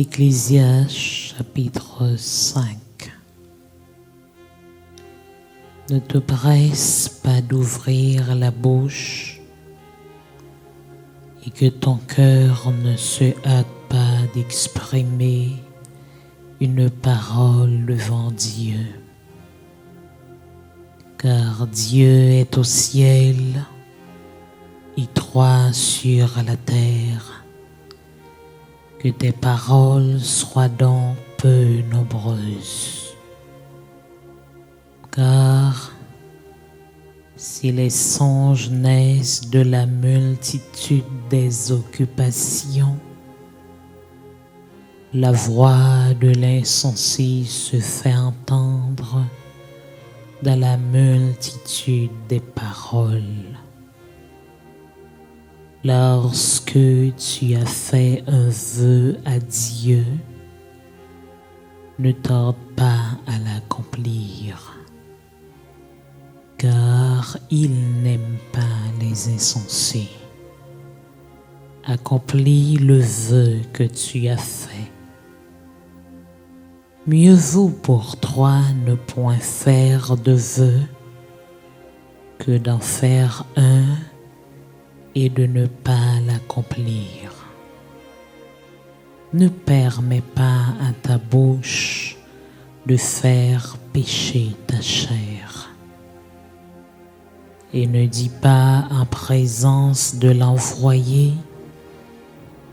Ecclésiaste chapitre 5. Ne te presse pas d'ouvrir la bouche et que ton cœur ne se hâte pas d'exprimer une parole devant Dieu. Car Dieu est au ciel et toi sur la terre. Que tes paroles soient donc peu nombreuses. Car si les songes naissent de la multitude des occupations, la voix de l'insensé se fait entendre dans la multitude des paroles. Lorsque tu as fait un vœu à Dieu, ne tarde pas à l'accomplir, car il n'aime pas les insensés. Accomplis le vœu que tu as fait. Mieux vaut pour toi ne point faire de vœu que d'en faire un et de ne pas l'accomplir. Ne permets pas à ta bouche de faire pécher ta chair. Et ne dis pas en présence de l'envoyé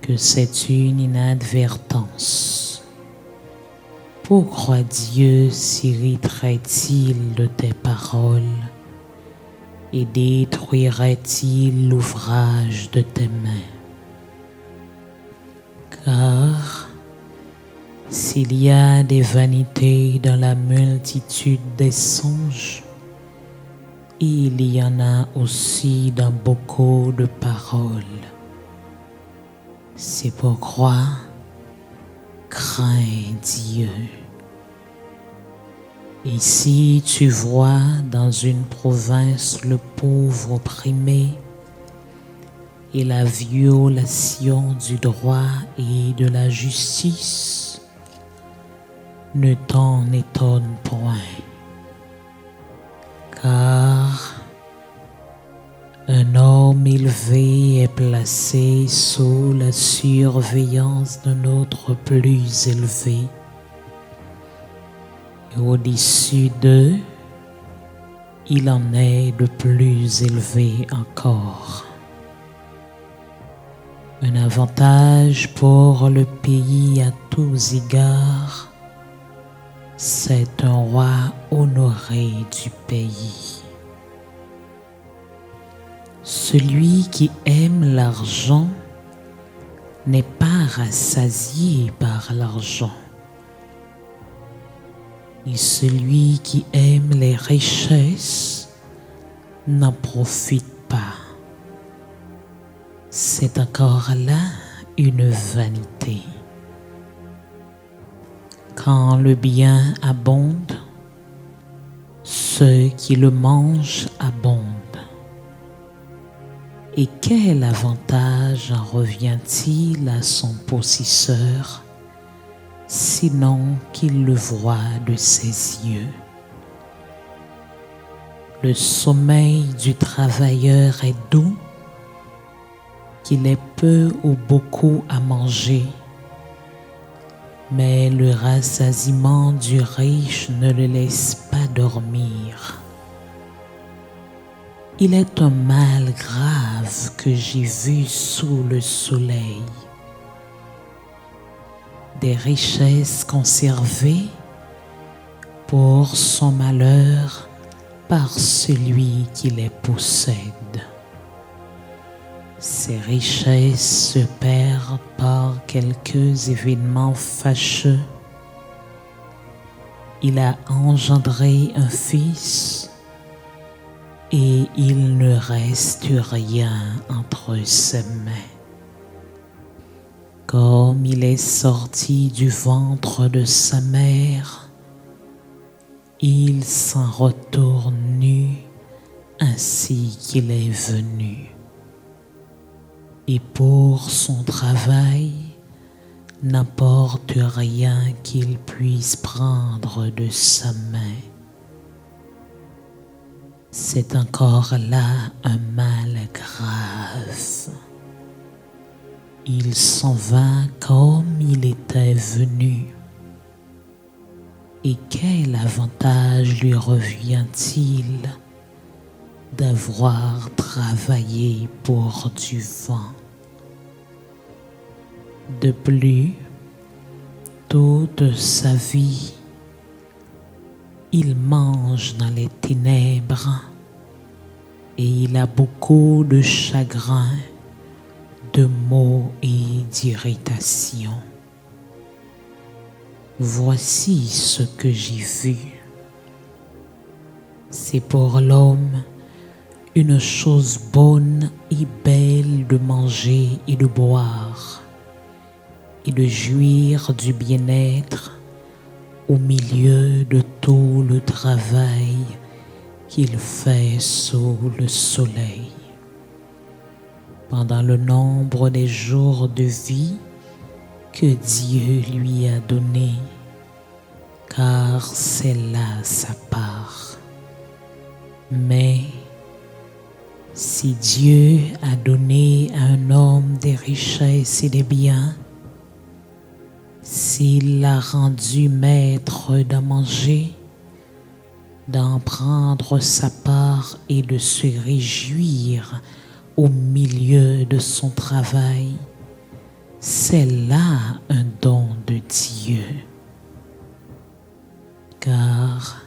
que c'est une inadvertance. Pourquoi Dieu s'irriterait-il de tes paroles et détruirait-il l'ouvrage de tes mains? Car s'il y a des vanités dans la multitude des songes, il y en a aussi dans beaucoup de paroles. C'est pourquoi crains Dieu. Et si tu vois dans une province le pauvre opprimé et la violation du droit et de la justice, ne t'en étonne point, car un homme élevé est placé sous la surveillance d'un autre plus élevé. Et au-dessus d'eux, il en est de plus élevé encore. Un avantage pour le pays à tous égards, c'est un roi honoré du pays. Celui qui aime l'argent n'est pas rassasié par l'argent. Et celui qui aime les richesses n'en profite pas. C'est encore là une vanité. Quand le bien abonde, ceux qui le mangent abondent. Et quel avantage en revient-il à son possesseur, sinon qu'il le voit de ses yeux? Le sommeil du travailleur est doux, qu'il ait peu ou beaucoup à manger, mais le rassasiement du riche ne le laisse pas dormir. Il est un mal grave que j'ai vu sous le soleil. Des richesses conservées pour son malheur par celui qui les possède. Ces richesses se perdent par quelques événements fâcheux. Il a engendré un fils et il ne reste rien entre ses mains. Comme il est sorti du ventre de sa mère, il s'en retourne nu ainsi qu'il est venu. Et pour son travail, n'apporte rien qu'il puisse prendre de sa main. C'est encore là un mal grave. Il s'en va comme il était venu. Et quel avantage lui revient-il d'avoir travaillé pour du vent? De plus, toute sa vie, il mange dans les ténèbres et il a beaucoup de chagrin, de maux et d'irritation. Voici ce que j'ai vu. C'est pour l'homme une chose bonne et belle de manger et de boire et de jouir du bien-être au milieu de tout le travail qu'il fait sous le soleil. Pendant le nombre des jours de vie que Dieu lui a donné, car c'est là sa part. Mais si Dieu a donné à un homme des richesses et des biens, s'il l'a rendu maître d'en manger, d'en prendre sa part et de se réjouir au milieu de son travail, c'est là un don de Dieu. Car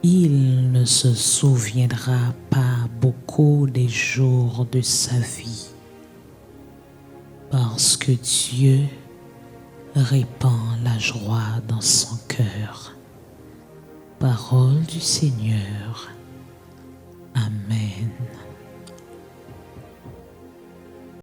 il ne se souviendra pas beaucoup des jours de sa vie, parce que Dieu répand la joie dans son cœur. Parole du Seigneur.